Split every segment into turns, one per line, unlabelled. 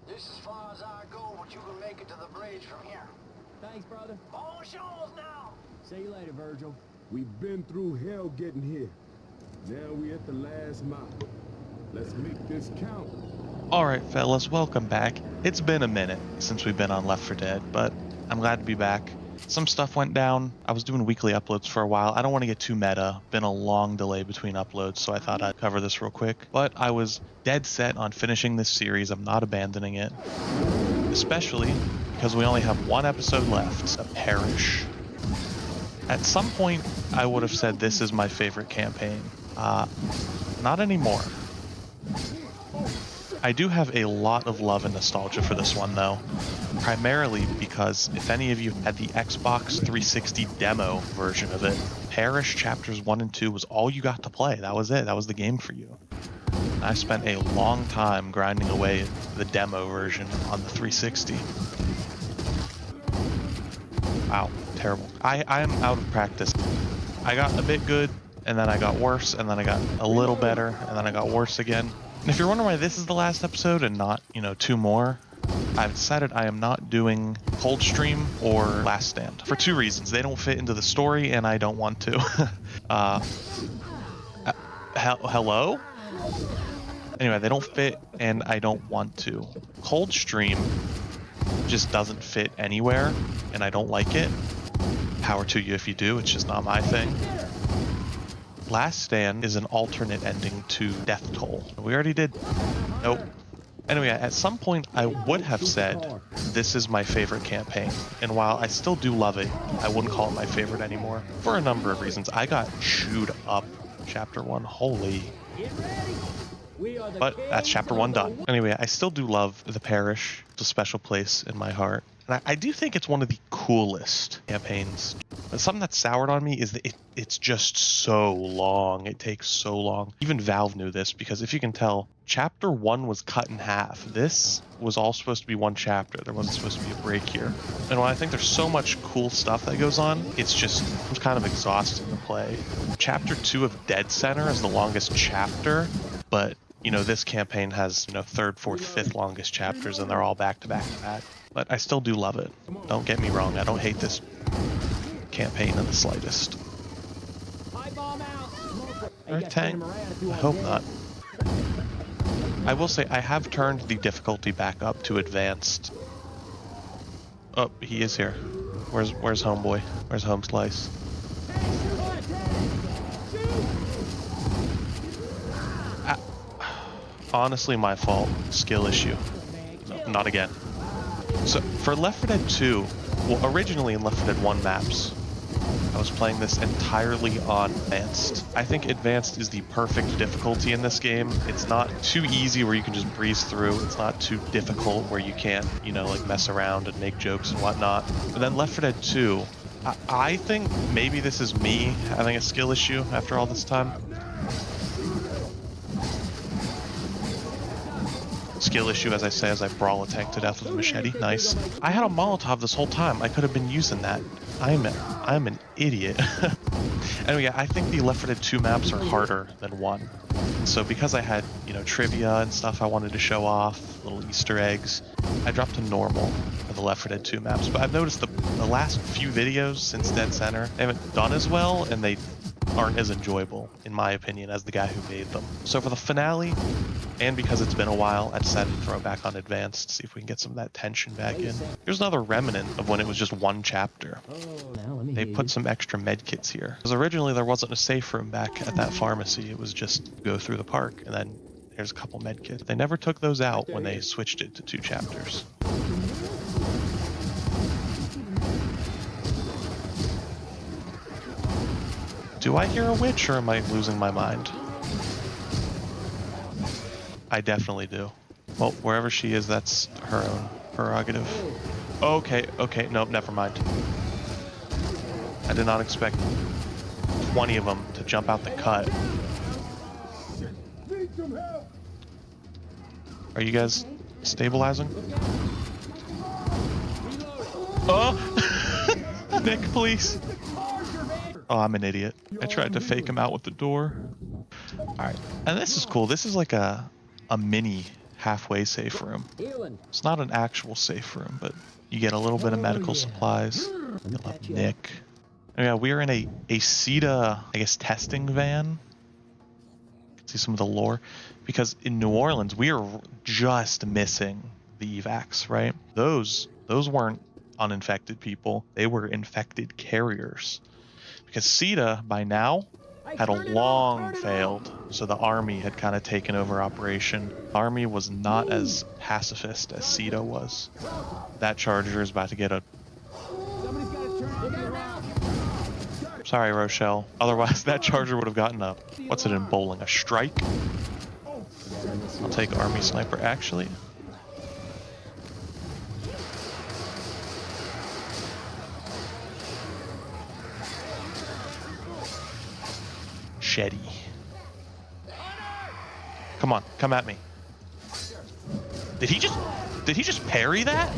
This is as far as I go, but you can make it to the bridge from here.
Thanks, brother.
All shows now!
See you later, Virgil.
We've been through hell getting here. Now we at the last mile. Let's make this count.
Alright fellas, welcome back. It's been a minute since we've been on Left 4 Dead, but I'm glad to be back. Some stuff went down. I was doing weekly uploads for a while. I don't want to get too meta. Been a long delay between uploads, so I thought I'd cover this real quick. But I was dead set on finishing this series. I'm not abandoning it. Especially because we only have one episode left, Parish. At some point, I would have said this is my favorite campaign. Not anymore. I do have a lot of love and nostalgia for this one though, primarily because if any of you had the Xbox 360 demo version of it, Parish Chapters 1 and 2 was all you got to play. That was it. That was the game for you. I spent a long time grinding away at the demo version on the 360. Wow, terrible. I am out of practice. I got a bit good, and then I got worse, and then I got a little better, and then I got worse again. And if you're wondering why this is the last episode and not, two more, I've decided I am not doing Coldstream or Last Stand for two reasons. They don't fit into the story, and I don't want to. Hello? Anyway, they don't fit, and I don't want to. Coldstream just doesn't fit anywhere, and I don't like it. Power to you if you do, it's just not my thing. Last Stand is an alternate ending to Death Toll. We already did. Nope. Anyway, at some point I would have said this is my favorite campaign, and while I still do love it, I wouldn't call it my favorite anymore for a number of reasons. I got chewed up Chapter 1, holy. But that's Chapter 1 done. Anyway, I still do love the Parish. It's a special place in my heart. And I do think it's one of the coolest campaigns. But something that soured on me is that it's just so long. It takes so long. Even Valve knew this because if you can tell, Chapter 1 was cut in half. This was all supposed to be one chapter. There wasn't supposed to be a break here. And when I think there's so much cool stuff that goes on, it's kind of exhausting to play. Chapter 2 of Dead Center is the longest chapter, but this campaign has, third, fourth, fifth longest chapters, and they're all back to back to back. But I still do love it. Don't get me wrong. I don't hate this campaign in the slightest. Earth Tank? I hope not. I will say I have turned the difficulty back up to advanced. Oh, he is here. Where's homeboy? Where's home slice? Honestly, my fault. Skill issue. No, not again. So, for Left 4 Dead 2, well, originally in Left 4 Dead 1 maps, I was playing this entirely on Advanced. I think Advanced is the perfect difficulty in this game. It's not too easy where you can just breeze through. It's not too difficult where you can't, mess around and make jokes and whatnot. But then Left 4 Dead 2, I think maybe this is me having a skill issue after all this time. Skill issue, as I say, as I brawl a tank to death with a machete. Nice. I had a Molotov this whole time. I could have been using that. I'm an idiot. Anyway, I think the Left 4 Dead 2 maps are harder than 1. So because I had, trivia and stuff I wanted to show off, little Easter eggs, I dropped to normal for the Left 4 Dead 2 maps. But I've noticed the last few videos since Dead Center, they haven't done as well, and they aren't as enjoyable, in my opinion, as the guy who made them. So for the finale, and because it's been a while, I decided to throw it back on Advanced, see if we can get some of that tension back in. Here's another remnant of when it was just one chapter. They put some extra med kits here. Because originally there wasn't a safe room back at that pharmacy, it was just go through the park, and then here's a couple med kits. They never took those out when they switched it to 2 chapters. Do I hear a witch, or am I losing my mind? I definitely do. Well, wherever she is, that's her own prerogative. Okay, nope, never mind. I did not expect 20 of them to jump out the cut. Are you guys stabilizing? Oh! Nick, please! Oh, I'm an idiot. I tried to fake him out with the door. Alright, and this is cool. This is like a mini halfway safe room.
Healing.
It's not an actual safe room, but you get a little bit of medical supplies. You'll have Nick. Oh yeah, we're in a CEDA, I guess, testing van. See some of the lore. Because in New Orleans, we are just missing the evacs, right? Those weren't uninfected people. They were infected carriers. Because CEDA, by now, had long failed. So the army had kind of taken over operation. The army was not as pacifist as CEDA was. That charger is about to get a... Sorry, Rochelle. Otherwise, that charger would have gotten a... What's it in bowling? A strike? I'll take army sniper, actually. Shetty. Come on, come at me. Did he just parry that?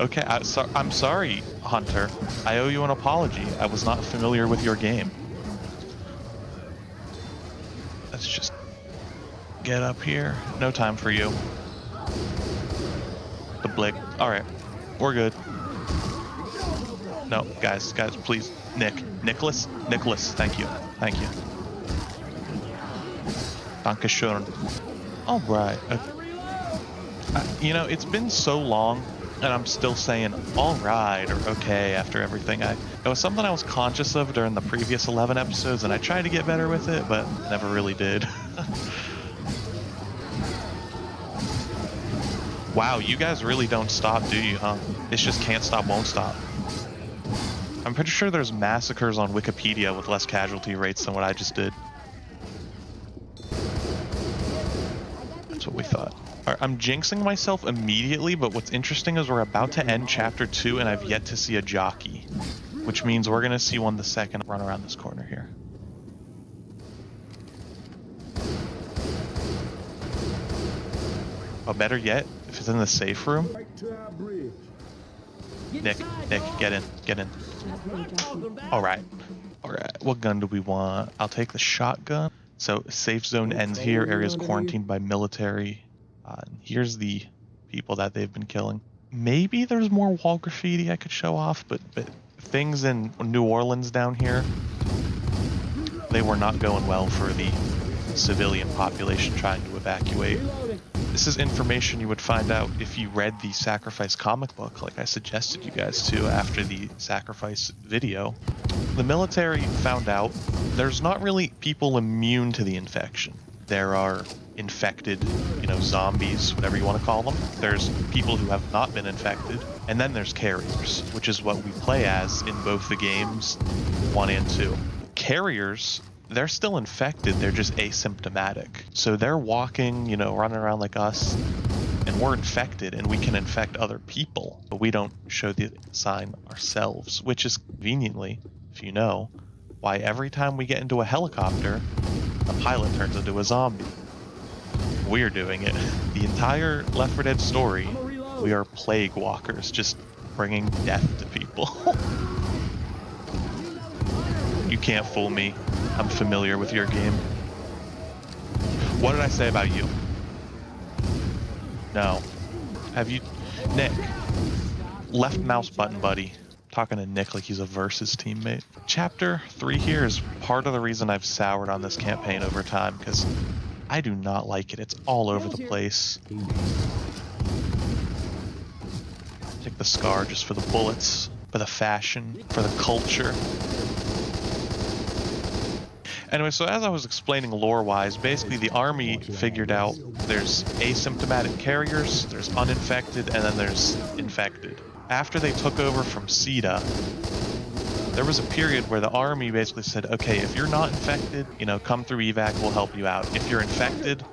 Okay, I'm sorry, Hunter. I owe you an apology. I was not familiar with your game. Let's just get up here. No time for you. The blick. All right, we're good. No, guys, please. Nicholas, thank you. Dankeschön. All right. You know, it's been so long, and I'm still saying all right or okay after everything. It was something I was conscious of during the previous 11 episodes, and I tried to get better with it, but never really did. Wow, you guys really don't stop, do you, huh? It's just can't stop, won't stop. I'm pretty sure there's massacres on Wikipedia with less casualty rates than what I just did. That's what we thought. Alright, I'm jinxing myself immediately, but what's interesting is we're about to end chapter 2 and I've yet to see a jockey. Which means we're gonna see one the second run around this corner here. Oh, better yet, if it's in the safe room. Nick, get in. Alright. What gun do we want? I'll take the shotgun. So, safe zone ends here. Area's quarantined by military. Here's the people that they've been killing. Maybe there's more wall graffiti I could show off, but things in New Orleans down here, they were not going well for the civilian population trying to evacuate. This is information you would find out if you read the Sacrifice comic book, like I suggested you guys to after the Sacrifice video. The military found out there's not really people immune to the infection. There are infected, zombies, whatever you want to call them. There's people who have not been infected, and then there's carriers, which is what we play as in both the games 1 and 2. Carriers, they're still infected, they're just asymptomatic. So they're walking, running around like us, and we're infected, and we can infect other people, but we don't show the sign ourselves, which is conveniently, if you know, why every time we get into a helicopter, a pilot turns into a zombie. We're doing it. The entire Left 4 Dead story, we are plague walkers, just bringing death to people. You can't fool me. I'm familiar with your game. What did I say about you? No. Have you... Nick. Left mouse button, buddy. Talking to Nick like he's a Versus teammate. Chapter 3 here is part of the reason I've soured on this campaign over time, because I do not like it. It's all over the place. Take the scar just for the bullets, for the fashion, for the culture. Anyway, so as I was explaining lore-wise, basically the army figured out there's asymptomatic carriers, there's uninfected, and then there's infected. After they took over from CEDA, there was a period where the army basically said, okay, if you're not infected, come through evac, we'll help you out. If you're infected,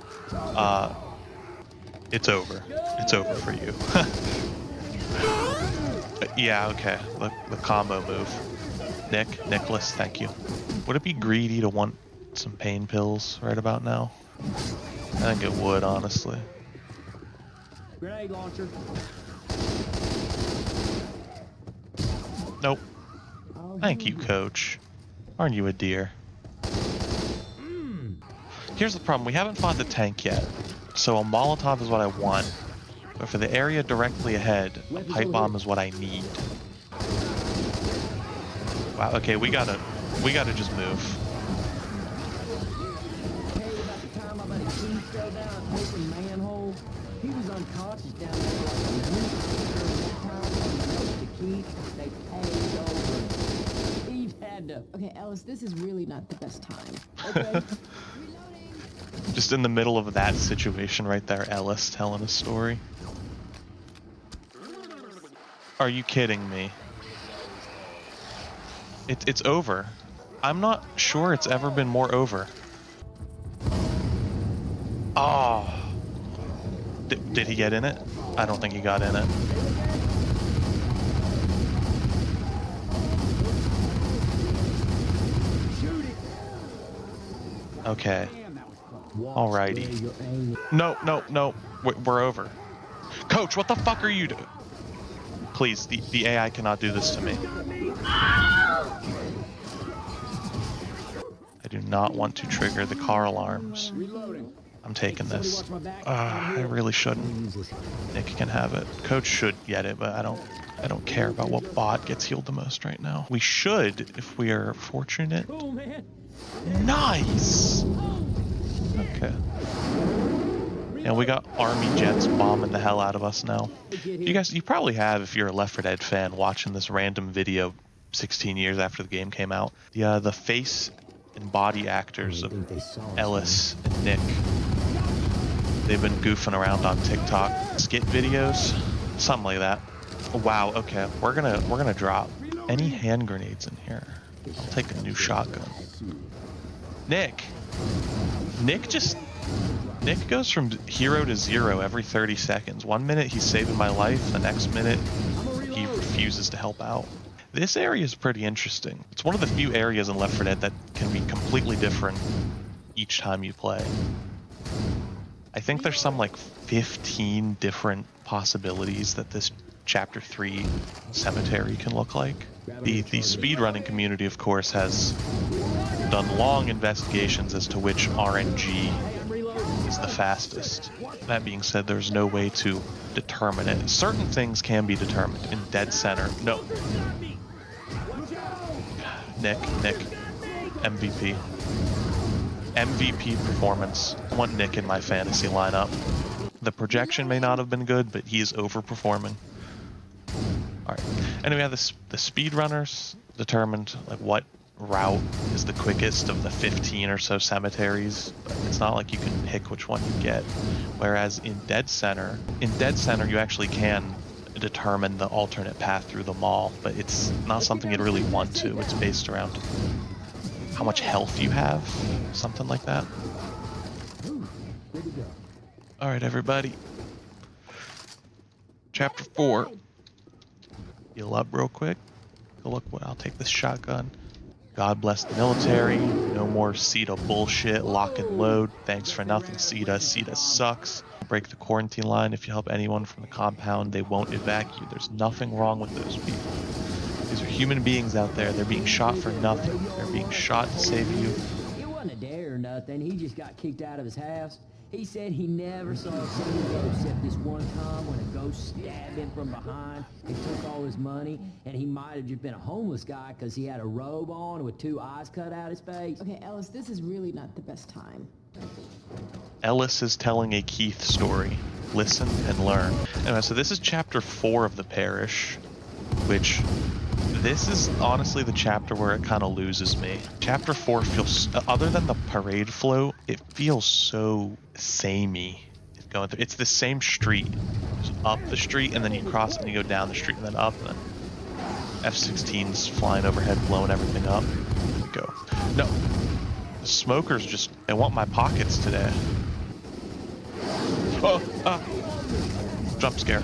it's over. It's over for you. Yeah, okay, the combo move. Nicholas, thank you. Would it be greedy to want some pain pills right about now? I think it would, honestly.
Grenade launcher.
Nope. Thank you, Coach. Aren't you a dear? Here's the problem. We haven't fought the tank yet. So a Molotov is what I want. But for the area directly ahead, a pipe bomb is what I need. Wow, okay, we gotta just move.
Hey, about the time my buddy Keith fell down an open manhole, he was unconscious down there for like a week. The Keith, they paid over. He had to.
Okay, Ellis, this is really not the best time.
Okay.
Just in the middle of that situation right there, Ellis telling a story. Are you kidding me? It's over. I'm not sure it's ever been more over. Oh. Did he get in it? I don't think he got in it. Okay. Alrighty. No. We're over. Coach, what the fuck are you doing? Please, the AI cannot do this to me. I do not want to trigger the car alarms. I'm taking this. I really shouldn't. Nick can have it. Coach should get it, but I don't care about what bot gets healed the most right now. We should, if we are fortunate. Nice! Okay. And we got army jets bombing the hell out of us now. You probably have, if you're a Left 4 Dead fan, watching this random video 16 years after the game came out. The face and body actors of Ellis and Nick, they've been goofing around on TikTok. Skit videos, something like that. Wow, okay, we're gonna drop. Any hand grenades in here? I'll take a new shotgun. Nick goes from hero to zero every 30 seconds. 1 minute he's saving my life, the next minute he refuses to help out. This area is pretty interesting. It's one of the few areas in Left 4 Dead that can be completely different each time you play. I think there's some like 15 different possibilities that this Chapter 3 cemetery can look like. The speedrunning community, of course, has done long investigations as to which RNG is the fastest. That being said, there's no way to determine it. Certain things can be determined. In Dead Center, no. Nick, MVP. MVP performance. I want Nick in my fantasy lineup. The projection may not have been good, but he is overperforming. Alright. And we have the speedrunners determined like what route is the quickest of the 15 or so cemeteries. But it's not like you can pick which one you get. Whereas in Dead Center you actually can determine the alternate path through the mall, but it's not something you'd really want to. It's based around how much health you have, something like that. Alright, everybody. Chapter 4. Heal up real quick. Look, I'll take this shotgun. God bless the military. No more CEDA bullshit. Lock and load. Thanks for nothing, CEDA. CEDA sucks. Break the quarantine line. If you help anyone from the compound, they won't evacuate. There's nothing wrong with those people. These are human beings out there. They're being shot for nothing. They're being shot to save you.
It wasn't a dare or nothing. He just got kicked out of his house. He said he never saw a single ghost except this one time when a ghost stabbed him from behind and took all his money, and he might have just been a homeless guy because he had a robe on with 2 eyes cut out his face.
Okay, Ellis, this is really not the best time.
Ellis is telling a Keith story. Listen and learn. Anyway, so this is chapter 4 of the Parish, which this is honestly the chapter where it kind of loses me. Chapter 4 feels, other than the parade float, it feels so samey. It's the same street. Just up the street, and then you cross and you go down the street, and then up, and then F-16s flying overhead, blowing everything up. Go. No. The smokers just, they want my pockets today. Oh, jump scare.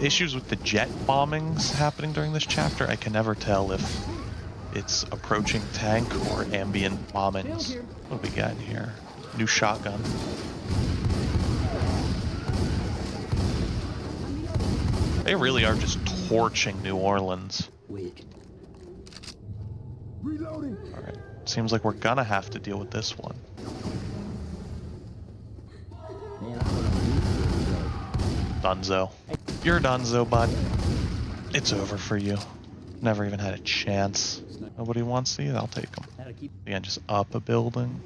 Issues with the jet bombings happening during this chapter, I can never tell if it's approaching tank or ambient bombings. What do we got in here? New shotgun. They really are just torching New Orleans.
Reloading.
Alright. Seems like we're gonna have to deal with this one.
Man, I don't know.
Dunzo. You're Dunzo, bud. It's over for you. Never even had a chance. Nobody wants these? I'll take them. Again, just up a building.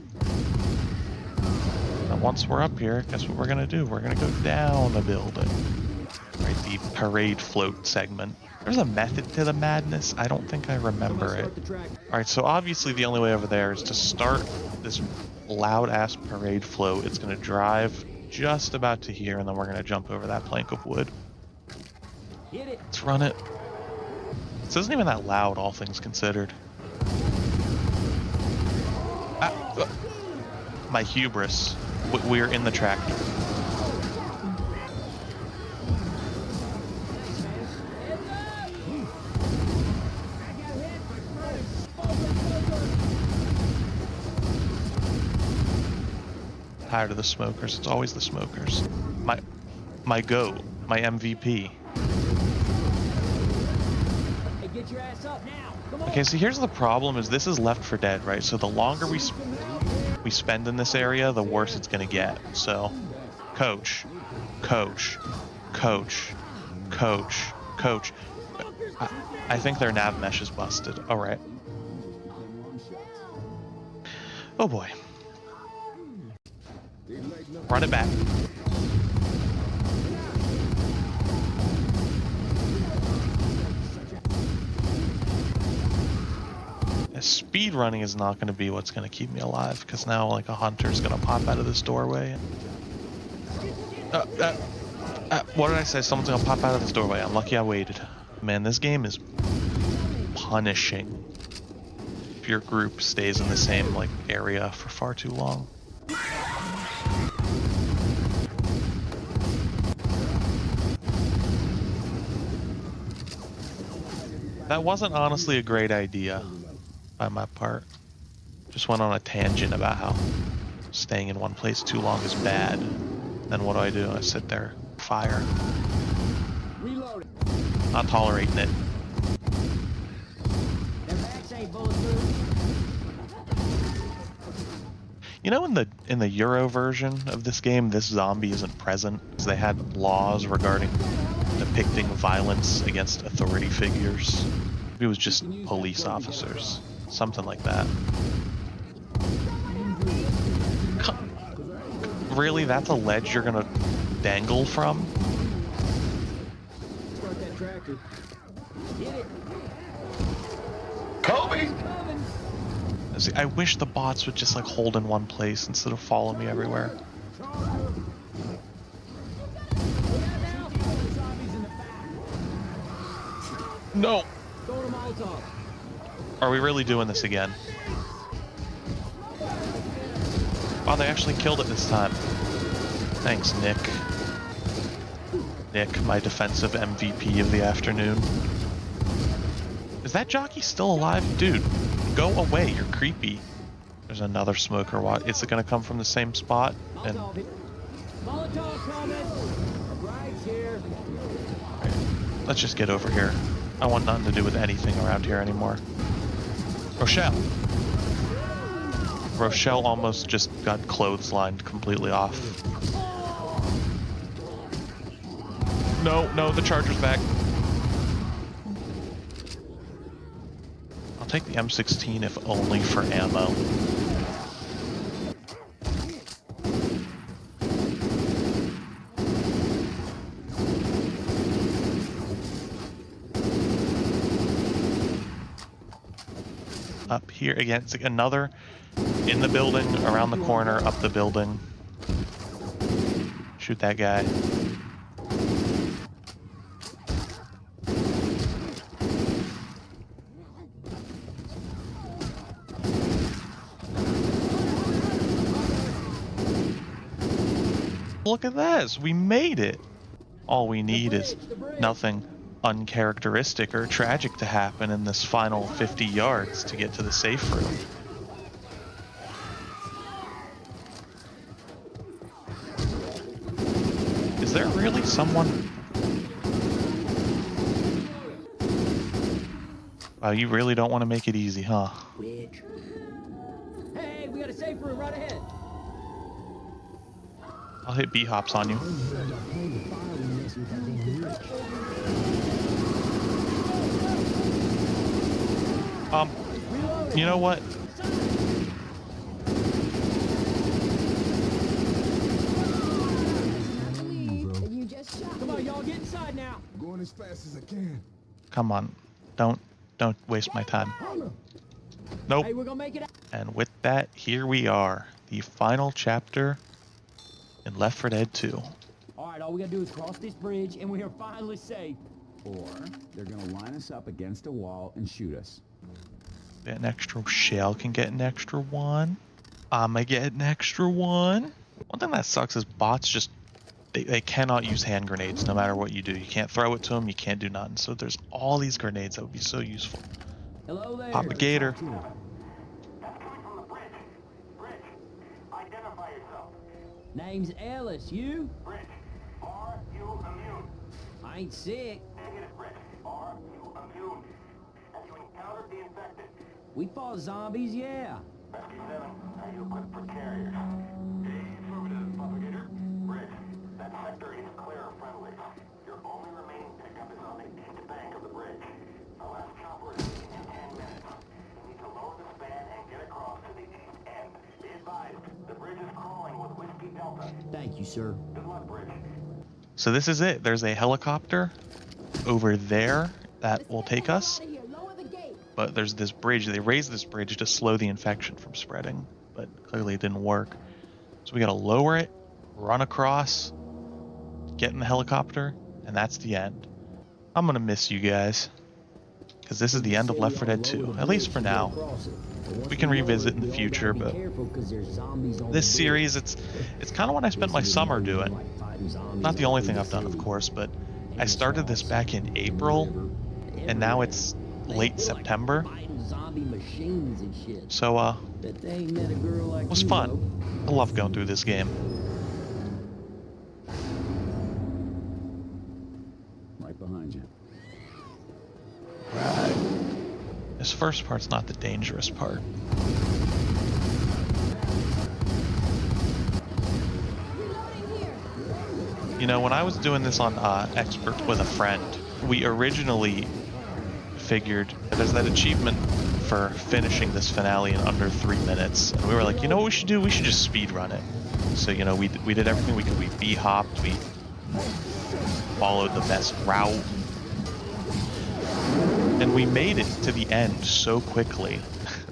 And once we're up here, guess what we're gonna do? We're gonna go down a building. Right, the parade float segment. There's a method to the madness. I don't think I remember it. Alright, so obviously the only way over there is to start this loud-ass parade float. It's gonna drive just about to here, and then we're gonna jump over that plank of wood. Let's run it. This isn't even that loud, all things considered. My hubris. We're in the tractor. Tired of the smokers. It's always the smokers. My GOAT. My MVP.
Hey, get your ass up now. Come on.
Okay, so here's the problem: is this is Left 4 Dead, right? So the longer we spend in this area, the worse it's gonna get. So, coach. I think their nav mesh is busted. All right. Oh boy. Run it back. Speed running is not going to be what's going to keep me alive, because now like a hunter's going to pop out of this doorway. What did I say? Someone's going to pop out of this doorway. I'm lucky I waited. Man, this game is punishing if your group stays in the same like area for far too long. That wasn't honestly a great idea by my part. Just went on a tangent about how staying in one place too long is bad. Then what do? I sit there, fire. Not tolerating it. You know, in the Euro version of this game, this zombie isn't present. They had laws regarding depicting violence against authority figures. Maybe it was just police officers. Something like that. Really? That's a ledge you're gonna dangle from?
Kobe!
See, I wish the bots would just like hold in one place instead of follow me everywhere. No! Are we really doing this again? Oh, they actually killed it this time. Thanks, Nick. Nick, my defensive MVP of the afternoon. Is that jockey still alive? Dude, go away, you're creepy. There's another smoker. What? Is it gonna come from the same spot? And... Right, let's just get over here. I want nothing to do with anything around here anymore. Rochelle! Rochelle almost just got clotheslined completely off. No, the charger's back. I'll take the M16 if only for ammo. Up here again, it's like another in the building, around the corner, up the building. Shoot that guy. Look at this, we made it. All we need is nothing uncharacteristic or tragic to happen in this final 50 yards to get to the safe room. Is there really someone? Wow, you really don't want to make it easy, huh?
Rich. Hey, we got a safe room right ahead.
I'll hit B-hops on you. You know what?
You just shot
Come on, y'all, get inside now.
Going as fast as I can.
Come on. Don't waste my time. Nope.
Hey, we're gonna make it out.
And with that, here we are. The final chapter in Left 4 Dead 2.
All right, all we gotta do is cross this bridge, and we are finally safe.
Or they're gonna line us up against a wall and shoot us.
Get an extra shell can get an extra one. I'ma get an extra one. One thing that sucks is bots just they cannot use hand grenades no matter what you do. You can't throw it to them, you can't do nothing. So there's all these grenades that would be so useful.
Hello there.
Pop a gator.
That's coming from the bridge. Bridge, identify yourself.
Name's Ellis. You?
Bridge, are you immune?
I ain't sick.
Negative, Bridge. Are you immune? Have you encountered the infected?
We fought zombies, yeah.
Rescue 7, are you equipped for carriers? Affirmative, propagator. Bridge, that sector is clear of friendlies. Your only remaining pickup is on the east bank of the bridge. The last chopper is leaving in 10 minutes. You need to lower the span and get across to the east end. Be advised, the bridge is crawling with Whiskey Delta.
Thank you, sir.
Good luck, Bridge.
So this is it. There's a helicopter over there that will take us.
Lower the gate.
But there's this bridge. They raised this bridge to slow the infection from spreading, but clearly it didn't work. So we gotta lower it, run across, get in the helicopter, and that's the end. I'm gonna miss you guys, because this is the end of Left 4 Dead 2, at least for now. We can revisit in the future, but this series, it's kind of what I spent my summer doing. Not the only thing I've done, of course, but I started this back in April, and now it's late September. So, it was fun. I love going through this game.
Right behind you.
This first part's not the dangerous part. You know, when I was doing this on Expert with a friend, we originally figured there's that achievement for finishing this finale in under 3 minutes. And we were like, you know what we should do? We should just speed run it. So, you know, we did everything we could. We B-hopped, we followed the best route. And we made it to the end so quickly.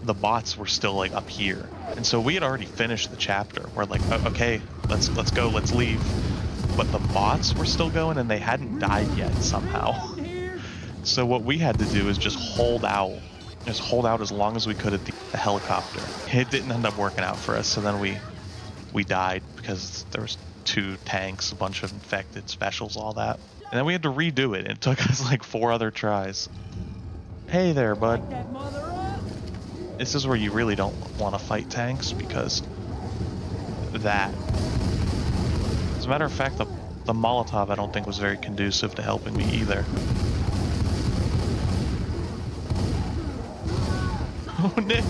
The bots were still like up here. And so we had already finished the chapter. We're like, oh, okay, let's go, let's leave. But the bots were still going and they hadn't died yet somehow. So what we had to do is just hold out as long as we could at the helicopter. It didn't end up working out for us, so then we died because there was 2 tanks, a bunch of infected specials, all that. And then we had to redo it. It took us like 4 other tries. Hey there, bud. This is where you really don't want to fight tanks because that. As a matter of fact, the Molotov I don't think was very conducive to helping me either. Oh, Nick!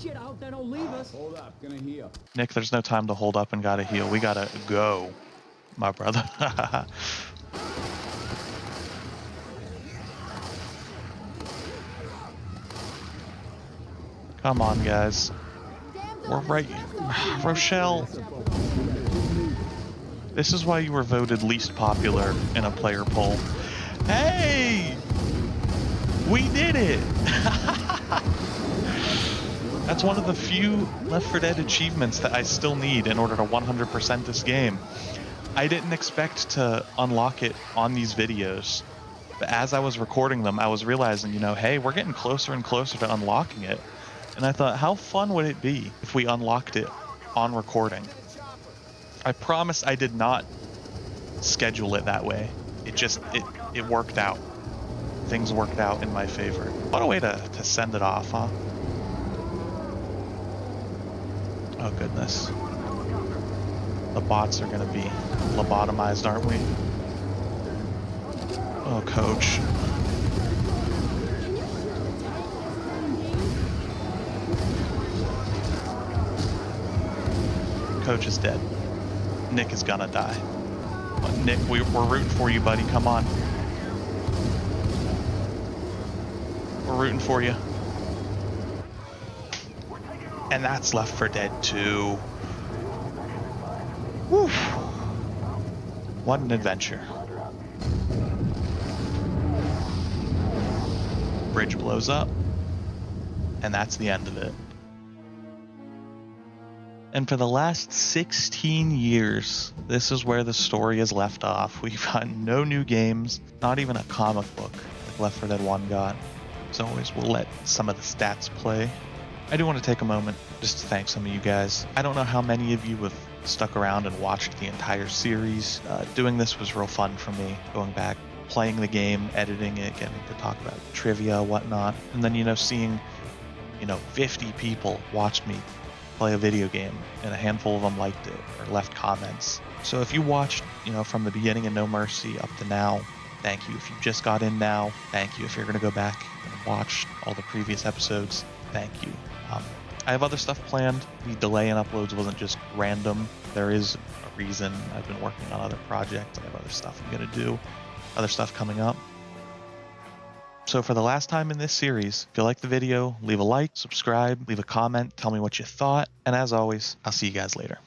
Shit, I hope they don't leave us.
Hold up, gonna heal.
Nick, there's no time to hold up and gotta heal. We gotta go, my brother. Come on, guys. We're right. Rochelle. This is why you were voted least popular in a player poll. Hey! We did it! That's one of the few Left 4 Dead achievements that I still need in order to 100% this game. I didn't expect to unlock it on these videos. But as I was recording them, I was realizing, you know, hey, we're getting closer and closer to unlocking it. And I thought, how fun would it be if we unlocked it on recording? I promise I did not schedule it that way. It just, it worked out. Things worked out in my favor. What a way to send it off, huh? Oh, goodness. The bots are gonna be lobotomized, aren't we? Oh, Coach. Coach is dead. Nick is gonna die. Nick, we're rooting for you, buddy. Come on. We're rooting for you. And that's Left 4 Dead 2. Woo! What an adventure. Bridge blows up. And that's the end of it. And for the last 16 years, this is where the story is left off. We've gotten no new games, not even a comic book like Left 4 Dead 1 got. As always, we'll let some of the stats play. I do want to take a moment just to thank some of you guys. I don't know how many of you have stuck around and watched the entire series. Doing this was real fun for me, going back, playing the game, editing it, getting to talk about trivia, whatnot. And then, seeing, 50 people watched me play a video game, and a handful of them liked it or left comments. So if you watched, from the beginning of No Mercy up to now, thank you. If you just got in now, thank you. If you're going to go back and watch all the previous episodes, thank you. I have other stuff planned. The delay in uploads wasn't just random. There is a reason. I've been working on other projects. I have other stuff I'm going to do, other stuff coming up. So for the last time in this series, if you like the video, leave a like, subscribe, leave a comment, tell me what you thought, and as always, I'll see you guys later.